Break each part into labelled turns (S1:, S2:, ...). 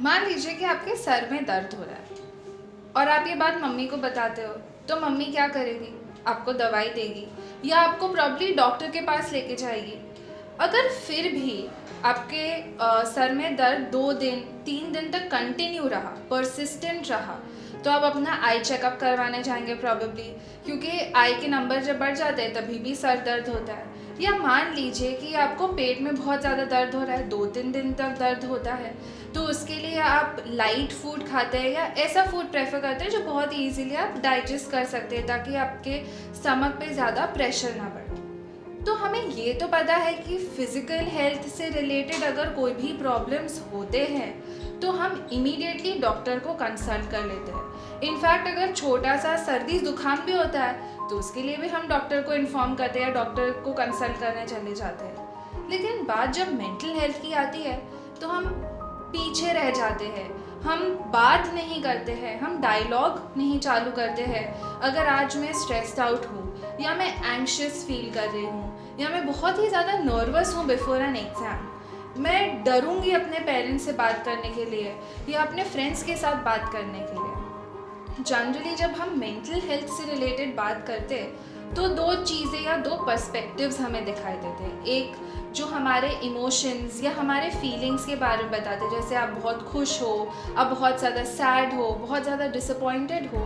S1: मान लीजिए कि आपके सर में दर्द हो रहा है और आप ये बात मम्मी को बताते हो, तो मम्मी क्या करेगी? आपको दवाई देगी या आपको प्रॉब्ली डॉक्टर के पास लेके जाएगी। अगर फिर भी आपके सर में दर्द 2 दिन 3 दिन तक कंटिन्यू रहा, परसिस्टेंट रहा, तो आप अपना आई चेकअप करवाने जाएंगे प्रॉबेबली, क्योंकि आई के नंबर जब बढ़ जाते हैं तभी भी सर दर्द होता है। या मान लीजिए कि आपको पेट में बहुत ज़्यादा दर्द हो रहा है, 2-3 दिन तक दर्द होता है, तो उसके लिए आप लाइट फूड खाते हैं या ऐसा फूड प्रेफर करते हैं जो बहुत ईजीली आप डाइजेस्ट कर सकते हैं, ताकि आपके स्टमक पे ज़्यादा प्रेशर ना बढ़े। तो हमें ये तो पता है कि फिज़िकल हेल्थ से रिलेटेड अगर कोई भी प्रॉब्लम्स होते हैं तो हम इमीडिएटली डॉक्टर को कंसल्ट कर लेते हैं। इनफैक्ट अगर छोटा सा सर्दी ज़ुकाम भी होता है तो उसके लिए भी हम डॉक्टर को इन्फॉर्म करते हैं, डॉक्टर को कंसल्ट करने चले जाते हैं। लेकिन बात जब मेंटल हेल्थ की आती है तो हम पीछे रह जाते हैं, हम बात नहीं करते हैं, हम डायलॉग नहीं चालू करते हैं। अगर आज मैं स्ट्रेस्ड आउट हूँ या मैं एंग्शियस फील कर रही हूँ या मैं बहुत ही ज़्यादा नर्वस हूँ बिफोर एन एग्ज़ाम, मैं डरूंगी अपने पेरेंट्स से बात करने के लिए या अपने फ्रेंड्स के साथ बात करने के लिए। जनरली जब हम मेंटल हेल्थ से रिलेटेड बात करते हैं तो दो चीज़ें या दो पर्सपेक्टिव्स हमें दिखाई देते हैं। एक जो हमारे इमोशंस या हमारे फीलिंग्स के बारे में बताते हैं, जैसे आप बहुत खुश हो, आप बहुत ज़्यादा सैड हो, बहुत ज़्यादा डिसअपॉइंटेड हो।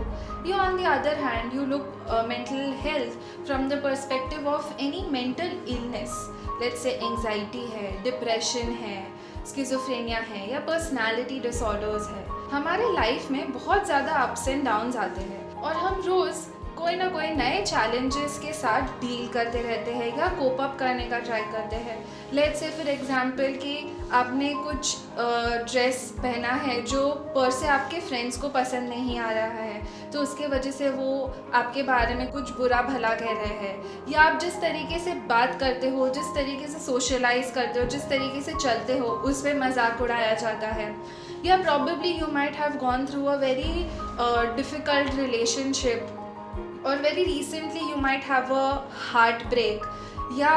S1: या on the other hand you look mental health from the perspective of any mental illness. Let's say anxiety है, डिप्रेशन है, स्किज़ोफ्रेनिया है या पर्सनालिटी डिसऑर्डर्स है। हमारे लाइफ में बहुत ज़्यादा अप्स एंड डाउन्स आते हैं और हम रोज़ कोई ना कोई नए चैलेंजेस के साथ डील करते रहते हैं या कोप अप करने का ट्राई करते हैं। लेट्स से फॉर एग्जांपल कि आपने कुछ ड्रेस पहना है जो पर से आपके फ्रेंड्स को पसंद नहीं आ रहा है, तो उसके वजह से वो आपके बारे में कुछ बुरा भला कह रहे हैं। या आप जिस तरीके से बात करते हो, जिस तरीके से सोशलाइज करते हो, जिस तरीके से चलते हो, उस पर मजाक उड़ाया जाता है। या probably you might have gone through a very difficult relationship और very recently you might have a heart break. या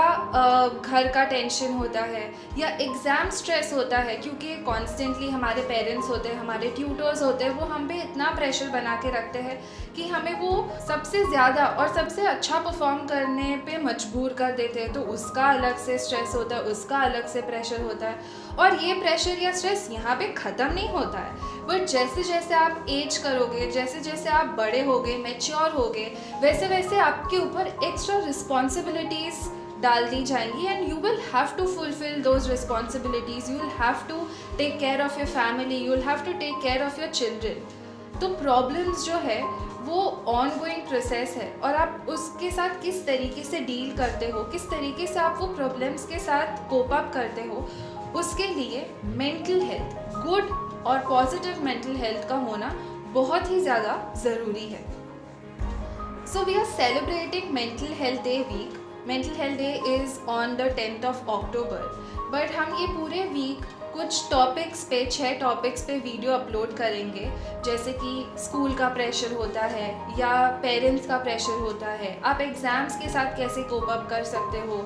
S1: घर का टेंशन होता है या एग्ज़ाम स्ट्रेस होता है, क्योंकि कॉन्स्टेंटली हमारे पेरेंट्स होते हैं, हमारे ट्यूटर्स होते हैं, वो हम पे इतना प्रेशर बना के रखते हैं कि हमें वो सबसे ज़्यादा और सबसे अच्छा परफॉर्म करने पे मजबूर कर देते हैं। तो उसका अलग से स्ट्रेस होता है, उसका अलग से प्रेशर होता है। और ये प्रेशर या स्ट्रेस यहाँ पे ख़त्म नहीं होता है, बट जैसे जैसे आप एज करोगे, जैसे जैसे आप बड़े होगे, मैच्योर होगे, वैसे वैसे आपके ऊपर एक्स्ट्रा रिस्पॉन्सिबिलिटीज़ डाल दी जाएंगी and you will have to fulfil those responsibilities. You will have to take care of your family, you will have to take care of your children. तो प्रॉब्लम्स जो है वो ऑन गोइंग प्रोसेस है और आप उसके साथ किस तरीके से डील करते हो, किस तरीके से आप वो प्रॉब्लम्स के साथ कोप अप करते हो, उसके लिए मेंटल हेल्थ, गुड और पॉजिटिव मेंटल हेल्थ का होना बहुत ही ज़्यादा ज़रूरी है। So we are celebrating mental health day week. Mental health day is on the 10th of October, but हम ये पूरे वीक कुछ टॉपिक्स पे 6 टॉपिक्स पे वीडियो अपलोड करेंगे, जैसे कि स्कूल का प्रेशर होता है या पेरेंट्स का प्रेशर होता है, आप एग्ज़ाम्स के साथ कैसे कोप अप कर सकते हो,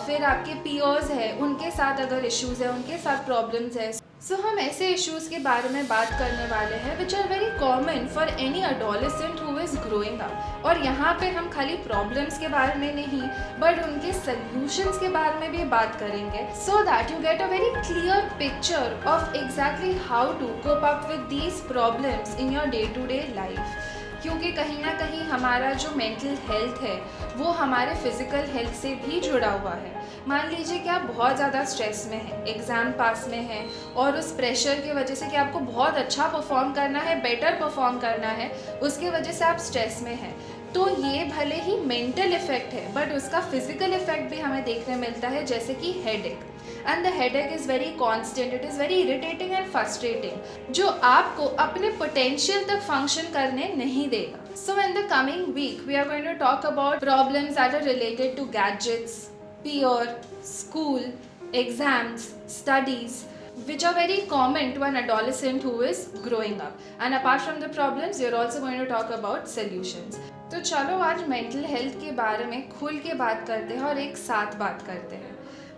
S1: फिर आपके पीयर्स है उनके साथ अगर इश्यूज़ है, उनके साथ प्रॉब्लम्स है। सो हम ऐसे इश्यूज़ के बारे में बात करने वाले हैं which are very common for any adolescent who is growing up. और यहाँ पे हम खाली प्रॉब्लम्स के बारे में नहीं बट उनके सल्यूशंस के बारे में भी बात करेंगे, so that you get a very clear picture of exactly how to cope up with these problems in your day to day life. क्योंकि कहीं ना कहीं हमारा जो मेंटल हेल्थ है वो हमारे फिज़िकल हेल्थ से भी जुड़ा हुआ है। मान लीजिए कि आप बहुत ज़्यादा स्ट्रेस में हैं, एग्ज़ाम पास में हैं और उस प्रेशर की वजह से कि आपको बहुत अच्छा परफॉर्म करना है, बेटर परफॉर्म करना है, उसके वजह से आप स्ट्रेस में हैं, तो ये भले ही मेंटल इफ़ेक्ट है बट उसका फिज़िकल इफ़ेक्ट भी हमें देखने मिलता है, जैसे कि headache. And the headache is very constant, it is very irritating and frustrating, जो आपको अपने पोटेंशियल तक फंक्शन करने नहीं देगा। So in the coming week we are going to talk about problems that are related to gadgets, peer, school, exams, studies, which are very common to an adolescent who is growing up. And apart from the problems, we are also going to talk about solutions. तो चलो आज mental health के बारे में खुल के बात करते हैं और एक साथ बात करते हैं।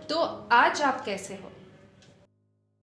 S1: तो आज आप कैसे हो?